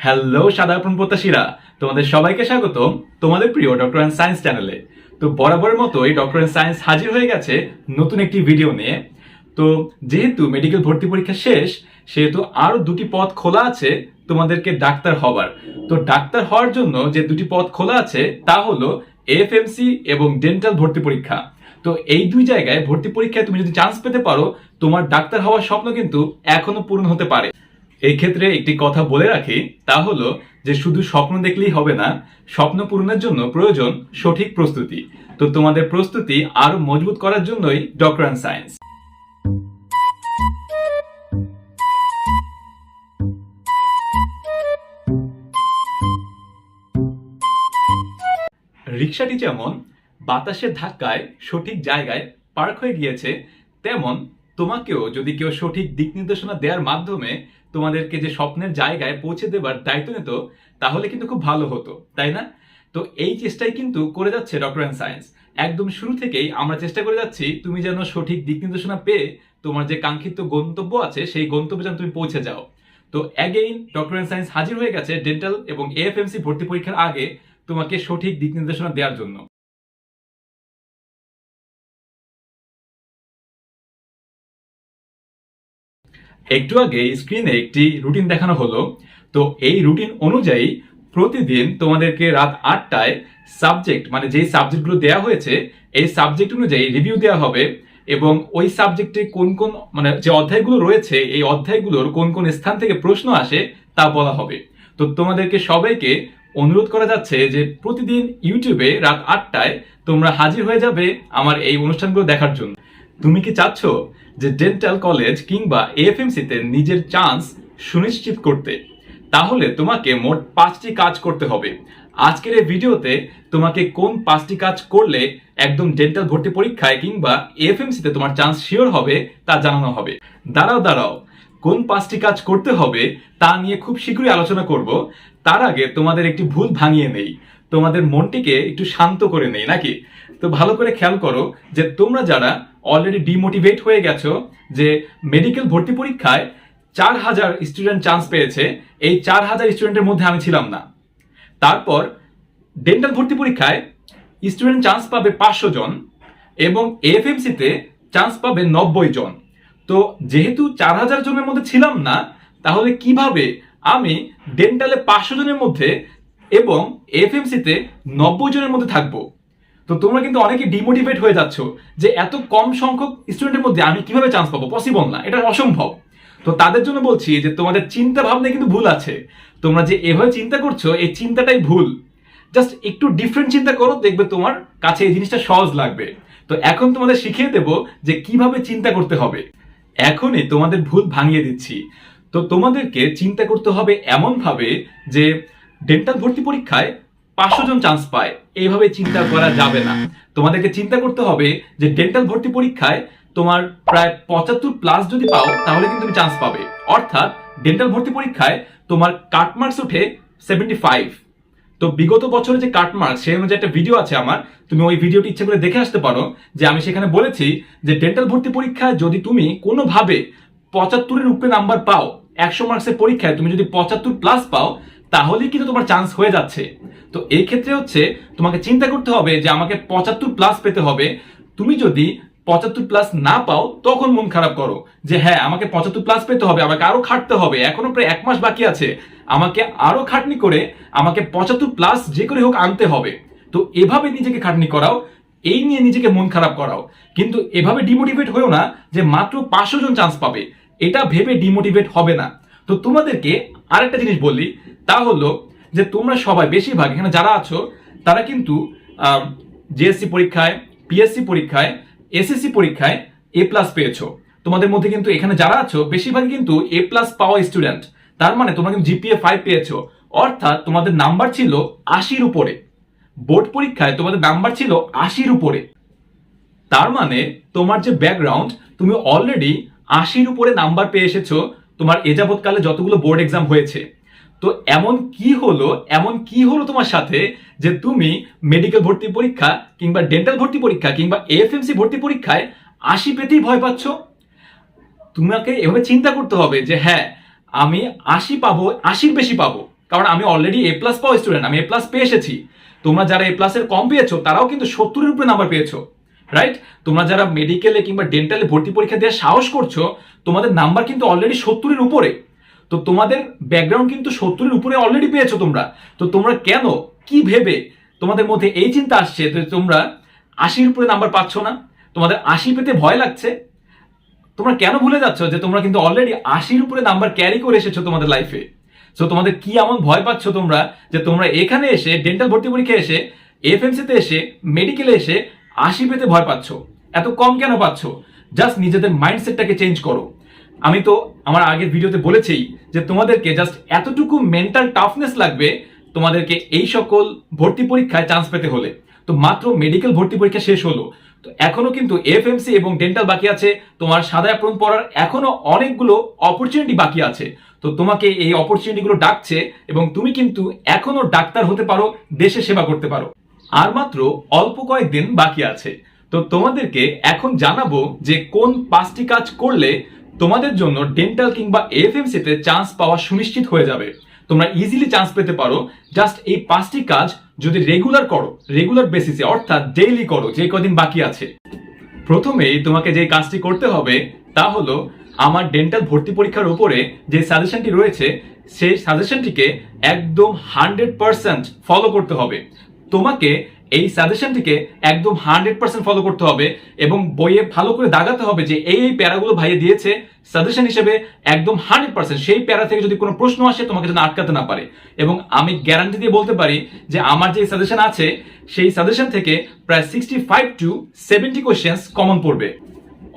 Hello সাধারণ প্রত্যাশীরা, তোমাদের সবাইকে স্বাগতম তোমাদের প্রিয় ডক্টর অ্যান্ড সায়েন্স চ্যানেলে। তো বরাবরের মতোই ডক্টর অ্যান্ড সায়েন্স হাজির হয়ে গেছে নতুন একটি ভিডিও নিয়ে। তো যেহেতু মেডিকেল ভর্তি পরীক্ষা শেষ, সেহেতু আরো দুটি পথ খোলা আছে তোমাদেরকে ডাক্তার হবার। তো ডাক্তার হওয়ার জন্য যে দুটি পথ খোলা আছে তা হলো এএফএমসি এবং ডেন্টাল ভর্তি পরীক্ষা। তো এই দুই জায়গায় ভর্তি পরীক্ষায় তুমি যদি চান্স পেতে পারো, তোমার ডাক্তার হওয়ার স্বপ্ন কিন্তু এখনো পূরণ হতে পারে। এই ক্ষেত্রে একটি কথা বলে রাখি, তা হলো যে শুধু স্বপ্ন দেখলেই হবে না, স্বপ্ন পূরণের জন্য প্রয়োজন সঠিক প্রস্তুতি। তো তোমাদের প্রস্তুতি আরো মজবুত করার জন্যই ডক্টর অ্যান্ড সায়েন্স। রিক্সাটি যেমন বাতাসের ধাক্কায় সঠিক জায়গায় পার্ক হয়ে গিয়েছে, তেমন তোমাকেও যদি কেউ সঠিক দিক নির্দেশনা দেওয়ার মাধ্যমে তোমাদেরকে যে স্বপ্নের জায়গায় পৌঁছে দেবার দায়িত্ব নিত, তাহলে কিন্তু খুব ভালো হতো, তাই না? তো এই চেষ্টাই কিন্তু করে যাচ্ছে ডক্টর অ্যান্ড সায়েন্স। একদম শুরু থেকেই আমরা চেষ্টা করে যাচ্ছি তুমি যেন সঠিক দিক নির্দেশনা পেয়ে তোমার যে কাঙ্ক্ষিত গন্তব্য আছে সেই গন্তব্যে যেন তুমি পৌঁছে যাও। তো অ্যাগেইন ডক্টর অ্যান্ড সায়েন্স হাজির হয়ে গেছে ডেন্টাল এবং এএফএমসি ভর্তি পরীক্ষার আগে তোমাকে সঠিক দিক নির্দেশনা দেওয়ার জন্য। একটু আগে স্ক্রিনে একটি রুটিন দেখানো হলো। তো এই রুটিন অনুযায়ী প্রতিদিন তোমাদেরকে রাত 8টায় সাবজেক্ট, মানে যেই সাবজেক্টগুলো দেওয়া হয়েছে এই সাবজেক্ট অনুযায়ী রিভিউ দেওয়া হবে, এবং ওই সাবজেক্টে কোন কোন মানে যে অধ্যায়গুলো রয়েছে এই অধ্যায়গুলোর কোন কোন স্থান থেকে প্রশ্ন আসে তা বলা হবে। তো তোমাদেরকে সবাইকে অনুরোধ করা যাচ্ছে যে প্রতিদিন ইউটিউবে রাত 8টায় তোমরা হাজির হয়ে যাবে আমার এই অনুষ্ঠানগুলো দেখার জন্য। তুমি কি চাচ্ছ যে ডেন্টাল কলেজ কিংবা এএফএমসিতে নিজের চান্স সুনিশ্চিত করতে? তাহলে তোমাকে মোট 5টি কাজ করতে হবে। আজকের এই ভিডিওতে তোমাকে কোন 5টি কাজ করলে একদম ডেন্টাল ভর্তি পরীক্ষায় কিংবা এএফএমসিতে তোমার চান্স শিওর হবে তা জানানো হবে। দাঁড়াও, কোন 5টি কাজ করতে হবে তা নিয়ে খুব শীঘ্রই আলোচনা করব। তার আগে তোমাদের একটি ভুল ভাঙিয়ে নেই, তোমাদের মনটিকে একটু শান্ত করে নেই নাকি। তো ভালো করে খেয়াল করো যে তোমরা যারা অলরেডি ডিমোটিভেট হয়ে গেছো যে মেডিকেল ভর্তি পরীক্ষায় 4000 স্টুডেন্ট চান্স পেয়েছে, এই 4000 স্টুডেন্টের মধ্যে আমি ছিলাম না। তারপর ডেন্টাল ভর্তি পরীক্ষায় স্টুডেন্ট চান্স পাবে 500 জন এবং এএফএমসিতে চান্স পাবে 90 জন। তো যেহেতু 4000 জনের মধ্যে ছিলাম না, তাহলে কিভাবে আমি ডেন্টালে 500 জনের মধ্যে এবং এএফএমসিতে 90 জনের মধ্যে থাকবো? তো তোমরা কিন্তু অনেকে ডিমোটিভেট হয়ে যাচ্ছ যে এত কম সংখ্যক স্টুডেন্টের মধ্যে আমি কিভাবে চান্স পাবো, পসিবল না, এটা অসম্ভব। তো তাদের জন্য বলছি যে তোমাদের চিন্তা ভাবনা কিন্তু ভুল আছে। তোমরা যে এভাবে চিন্তা করছো এই চিন্তাটাই ভুল। জাস্ট একটু ডিফারেন্ট চিন্তা করো, দেখবে তোমার কাছে এই জিনিসটা সহজ লাগবে। তো এখন তোমাদের শিখিয়ে দেব যে কিভাবে চিন্তা করতে হবে। এখনই তোমাদের ভুল ভাঙিয়ে দিচ্ছি। তো তোমাদেরকে চিন্তা করতে হবে এমন ভাবে যে ডেন্টাল ভর্তি পরীক্ষায় 500 জন চান্স পায়, এইভাবে চিন্তা করা যাবে না। তোমাদেরকে চিন্তা করতে হবে যে ডেন্টাল ভর্তি পরীক্ষায় তোমার প্রায় 75+ যদি পাও তাহলে কিন্তু তুমি চান্স পাবে। অর্থাৎ ডেন্টাল ভর্তি পরীক্ষায় তোমার কাট মার্কস ওঠে 75। তো বিগত বছরে যে কাট মার্কস সেই অনুযায়ী একটা ভিডিও আছে আমার, তুমি ওই ভিডিওটি ইচ্ছে করে দেখে আসতে পারো। যে আমি সেখানে বলেছি যে ডেন্টাল ভর্তি পরীক্ষায় যদি তুমি কোনোভাবে 75-এর উপরে নাম্বার পাও, 100 মার্কসের পরীক্ষায় তুমি যদি 75+ পাও, তাহলেই কিন্তু তোমার চান্স হয়ে যাচ্ছে। তো এই ক্ষেত্রে হচ্ছে তোমাকে চিন্তা করতে হবে যে আমাকে 75+ পেতে হবে। তুমি যদি 75+ না পাও তখন মন খারাপ করো যে হ্যাঁ আমাকে 75+ পেতে হবে, আমাকে আরো খাটতে হবে, এখনো প্রায় 1 মাস বাকি আছে, আমাকে আরো খাটনি করে আমাকে 75+ যে করে হোক আনতে হবে। তো এভাবে নিজেকে খাটনি করাও, এই নিয়ে নিজেকে মন খারাপ করাও। কিন্তু এভাবে ডিমোটিভেট হয়েও না যে মাত্র 500 জন চান্স পাবে, এটা ভেবে ডিমোটিভেট হবে না। তো তোমাদেরকে আরেকটা জিনিস বলি, তা হলো যে তোমরা সবাই বেশিরভাগ এখানে যারা আছো তারা কিন্তু জিএসসি পরীক্ষায়, পিএসসি পরীক্ষায়, এসএসসি পরীক্ষায় A+ পেয়েছো। তোমাদের মধ্যে কিন্তু এখানে যারা আছো বেশিরভাগ কিন্তু A+ পাওয়া স্টুডেন্ট। তার মানে তোমরা কিন্তু জিপিএ 5 পেয়েছো, অর্থাৎ তোমাদের নাম্বার ছিল 80-র উপরে। বোর্ড পরীক্ষায় তোমাদের নাম্বার ছিল 80-র উপরে। তার মানে তোমার যে ব্যাকগ্রাউন্ড, তুমি অলরেডি 80-র উপরে নাম্বার পেয়ে এসেছো তোমার এ যাবৎকালে যতগুলো বোর্ড এক্সাম হয়েছে। তো এমন কি হলো তোমার সাথে যে তুমি মেডিকেল ভর্তি পরীক্ষা কিংবা ডেন্টাল ভর্তি পরীক্ষা কিংবা এএফএমসি ভর্তি পরীক্ষায় 80 পেতেই ভয় পাচ্ছ? তোমাকে এভাবে চিন্তা করতে হবে যে হ্যাঁ আমি 80 পাবো, 80-র বেশি পাবো, কারণ আমি অলরেডি এ প্লাস পাওয়া স্টুডেন্ট, আমি এ প্লাস পেয়ে এসেছি। তোমরা যারা এ প্লাসের কম পেয়েছো তারাও কিন্তু 70-এর উপরে নাম্বার পেয়েছো, রাইট? তোমরা যারা মেডিকেলে কিংবা ডেন্টালে ভর্তি পরীক্ষা দেওয়ার সাহস করছো, তোমাদের নাম্বার কিন্তু অলরেডি 70-এর উপরে। তো তোমাদের ব্যাকগ্রাউন্ড কিন্তু 70-এর উপরে অলরেডি পেয়েছো তোমরা। তো তোমরা কেন, কি ভেবে তোমাদের মধ্যে এই চিন্তা আসছে যে তোমরা 80-এর উপরে নাম্বার পাচ্ছ না, তোমাদের 80 পেতে ভয় লাগছে? তোমরা কেন ভুলে যাচ্ছ যে তোমরা কিন্তু অলরেডি 80-এর উপরে নাম্বার ক্যারি করে এসেছো তোমাদের লাইফে? সো তোমাদের কি এমন ভয় পাচ্ছ তোমরা যে তোমরা এখানে এসে ডেন্টাল ভর্তি পরীক্ষা এসে, এফএমসিতে এসে, মেডিকেলে এসে 80 পেতে ভয় পাচ্ছ? এত কম কেন পাচ্ছ? জাস্ট নিজেদের মাইন্ডসেটটাকে চেঞ্জ করো। আমি তো আমার আগের ভিডিওতে বলেছি যে তোমাদেরকে জাস্ট এতটুকু মেন্টাল টাফনেস লাগবে তোমাদেরকে এই সকল ভর্তি পরীক্ষায় চান্স পেতে হলে। তো মাত্র মেডিকেল ভর্তি পরীক্ষা শেষ হলো, তো এখনো কিন্তু এফএমসি এবং ডেন্টাল বাকি আছে। তোমার সাদা অ্যাপ্রন পড়ার এখনো অনেকগুলো অপরচুনিটি বাকি আছে। তো তোমাকে এই অপরচুনিটিগুলো ডাকছে এবং তুমি কিন্তু এখনো ডাক্তার হতে পারো, দেশে সেবা করতে পারো। আর মাত্র অল্প কয়েকদিন বাকি আছে। তো তোমাদেরকে এখন জানাবো যে কোন 5টি কাজ করলে তোমাদের জন্য ডেন্টাল কিংবা এফএমসিতে চান্স পাওয়া সুনিশ্চিত হয়ে যাবে, তোমরা ইজিলি চান্স পেতে পারো। জাস্ট এই 5টি কাজ যদি রেগুলার করো, রেগুলার বেসিসে অর্থাৎ ডেইলি করো, যে কদিন বাকি আছে। প্রথমেই তোমাকে যে কাজটি করতে হবে তা হলো আমার ডেন্টাল ভর্তি পরীক্ষার উপরে যে সাজেশনটি রয়েছে সেই সাজেশনটিকে একদম 100% ফলো করতে হবে। তোমাকে এই সাজেশনটিকে একদম 100% ফলো করতে হবে এবং বইয়ে ভালো করে দাগাতে হবে যে এই প্যারাগুলো ভাইয়ে দিয়েছে সাজেশন হিসেবে, একদম 100%। সেই প্যারা থেকে যদি কোনো প্রশ্ন আসে তোমাকে যেন আটকাতে না পারে। এবং আমি গ্যারান্টি দিয়ে বলতে পারি যে আমার যে সাজেশন আছে সেই সাজেশন থেকে প্রায় 65 to 70 কোশ্চেন্স কমন পড়বে।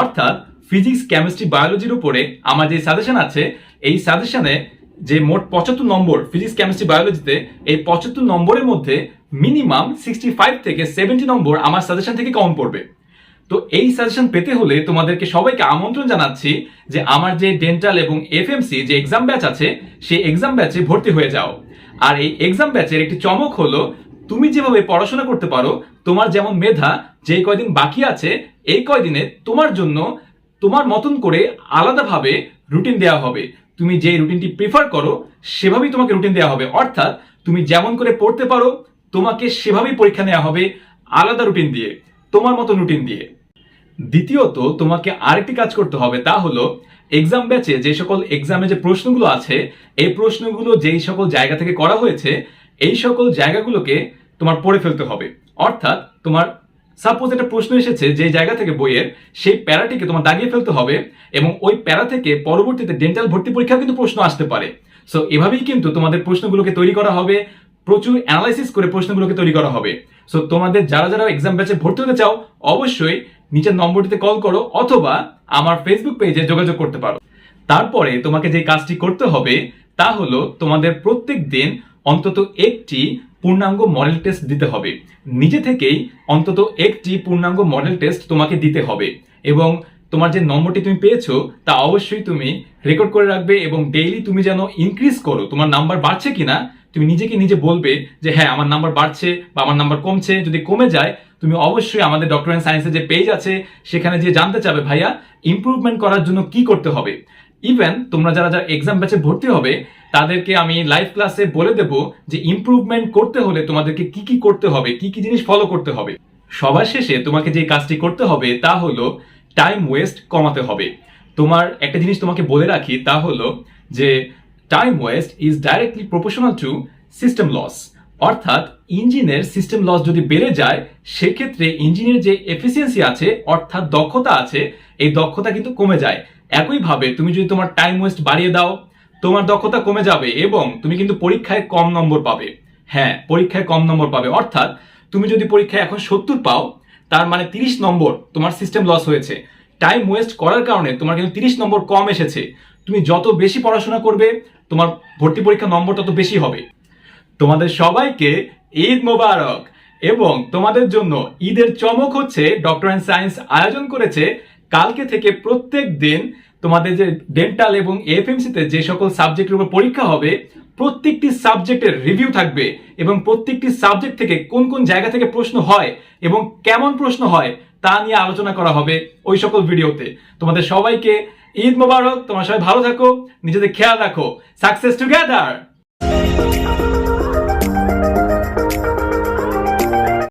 অর্থাৎ ফিজিক্স, কেমিস্ট্রি, বায়োলজির উপরে আমার যে সাজেশন আছে, এই সাজেশনে যে মোট 75 নম্বর ফিজিক্স, কেমিস্ট্রি, বায়োলজিতে, এই 75 নম্বরের মধ্যে মিনিমাম 65 থেকে 70 নম্বর আমার সাজেশন থেকে কমন পড়বে। তো এই সাজেশন পেতে হলে তোমাদেরকে সবাইকে আমন্ত্রণ জানাচ্ছি যে আমার যে ডেন্টাল এবং এফএমসি যে এক্সাম ব্যাচ আছে সেই এক্সাম ব্যাচে ভর্তি হয়ে যাও। আর এই এক্সাম ব্যাচের একটি চমক হলো তুমি যেভাবে পড়াশোনা করতে পারো, তোমার যেমন মেধা, যে কয়দিন বাকি আছে এই কয়দিনে তোমার জন্য তোমার মতন করে আলাদাভাবে রুটিন দেওয়া হবে। তুমি যে রুটিনটি প্রিফার করো সেভাবেই তোমাকে রুটিন দেওয়া হবে। অর্থাৎ তুমি যেমন করে পড়তে পারো তোমাকে সেভাবেই পরীক্ষা নেওয়া হবে, আলাদা রুটিন দিয়ে, তোমার মতো রুটিন দিয়ে। দ্বিতীয়ত তোমাকে আরেকটি কাজ করতে হবে, তা হলো এক্সাম ব্যাচে যে সকল এক্সামে যে প্রশ্নগুলো আছে এই প্রশ্নগুলো যেই সকল জায়গা থেকে করা হয়েছে এই সকল জায়গাগুলোকে তোমার পড়ে ফেলতে হবে। অর্থাৎ তোমার সাপোজ একটা প্রশ্ন এসেছে যে জায়গা থেকে বইয়ের, সেই প্যারাটিকে তোমার দাগিয়ে ফেলতে হবে এবং ওই প্যারা থেকে পরবর্তীতে ডেন্টাল ভর্তি পরীক্ষা কিন্তু প্রশ্ন আসতে পারে। সো এভাবেই কিন্তু তোমাদের প্রশ্নগুলোকে তৈরি করা হবে, প্রচুর অ্যানালাইসিস করে প্রশ্নগুলোকে তৈরি করা হবে। সো তোমাদের যারা যারা এক্সাম ব্যাচে ভর্তি হতে চাও অবশ্যই নিচের নম্বরটিতে কল করো অথবা আমার ফেসবুক পেজে যোগাযোগ করতে পারো। তারপরে তোমাকে যে কাজটি করতে হবে তা হলো তোমাদের প্রত্যেক দিন অন্তত একটি পূর্ণাঙ্গ মডেল টেস্ট দিতে হবে। নিজে থেকেই অন্তত একটি পূর্ণাঙ্গ মডেল টেস্ট তোমাকে দিতে হবে এবং তোমার যে নম্বরটি তুমি পেয়েছো তা অবশ্যই তুমি রেকর্ড করে রাখবে এবং ডেইলি তুমি যেন ইনক্রিজ করো, তোমার নাম্বার বাড়ছে কিনা তুমি নিজেকে নিজে বলবে যে হ্যাঁ আমার নাম্বার বাড়ছে বা আমার নাম্বার কমছে। যদি কমে যায় তুমি অবশ্যই আমাদের ডক্টর অ্যান্ড সায়েন্সের যে পেজ আছে সেখানে যে জানতে চাবে ভাইয়া ইমপ্রুভমেন্ট করার জন্য কি করতে হবে। ইভেন তোমরা যারা যারা এক্সাম ব্যাচে ভর্তি হবে তাদেরকে আমি লাইভ ক্লাসে বলে দেব যে ইমপ্রুভমেন্ট করতে হলে তোমাদেরকে কি কি করতে হবে, কি কি জিনিস ফলো করতে হবে। সবার শেষে তোমাকে যে কাজটি করতে হবে তা হলো টাইম ওয়েস্ট কমাতে হবে। তোমার একটা জিনিস তোমাকে বলে রাখি তা হলো যে time waste is directly proportional to system loss. অর্থাৎ ইঞ্জিনের সিস্টেম লস যদি বেড়ে যায় সেক্ষেত্রে ইঞ্জিনের যে এফিসিয়েন্সি আছে অর্থাৎ দক্ষতা আছে এই দক্ষতা কিন্তু কমে যায়। একইভাবে তুমি যদি তোমার টাইম ওয়েস্ট বাড়িয়ে দাও তোমার দক্ষতা কমে যাবে এবং তুমি কিন্তু পরীক্ষায় কম নম্বর পাবে। হ্যাঁ, পরীক্ষায় কম নম্বর পাবে। অর্থাৎ তুমি যদি পরীক্ষায় এখন 70 পাও তার মানে 30 নম্বর তোমার সিস্টেম লস হয়েছে। টাইম ওয়েস্ট করার কারণে তোমার কিন্তু 30 নম্বর কম এসেছে। তুমি যত বেশি পড়াশোনা করবে তোমার ভর্তি পরীক্ষা নম্বর তত বেশি হবে। তোমাদের সবাইকে ঈদ মোবারক। এবং তোমাদের জন্য ঈদের চমক হচ্ছে ডক্টর অ্যান্ড সায়েন্স আয়োজন করেছে কালকে থেকে প্রত্যেক দিন তোমাদের যে ডেন্টাল এবং এফএমসিতে যে সকল সাবজেক্টের উপর পরীক্ষা হবে প্রত্যেকটি সাবজেক্টের রিভিউ থাকবে এবং প্রত্যেকটি সাবজেক্ট থেকে কোন কোন জায়গা থেকে প্রশ্ন হয় এবং কেমন প্রশ্ন হয় তা নিয়ে আলোচনা করা হবে ওই সকল ভিডিওতে। তোমাদের সবাইকে ঈদ মোবারক। তোমরা সবাই ভালো থাকো, নিজেদের খেয়াল রাখো। Success together.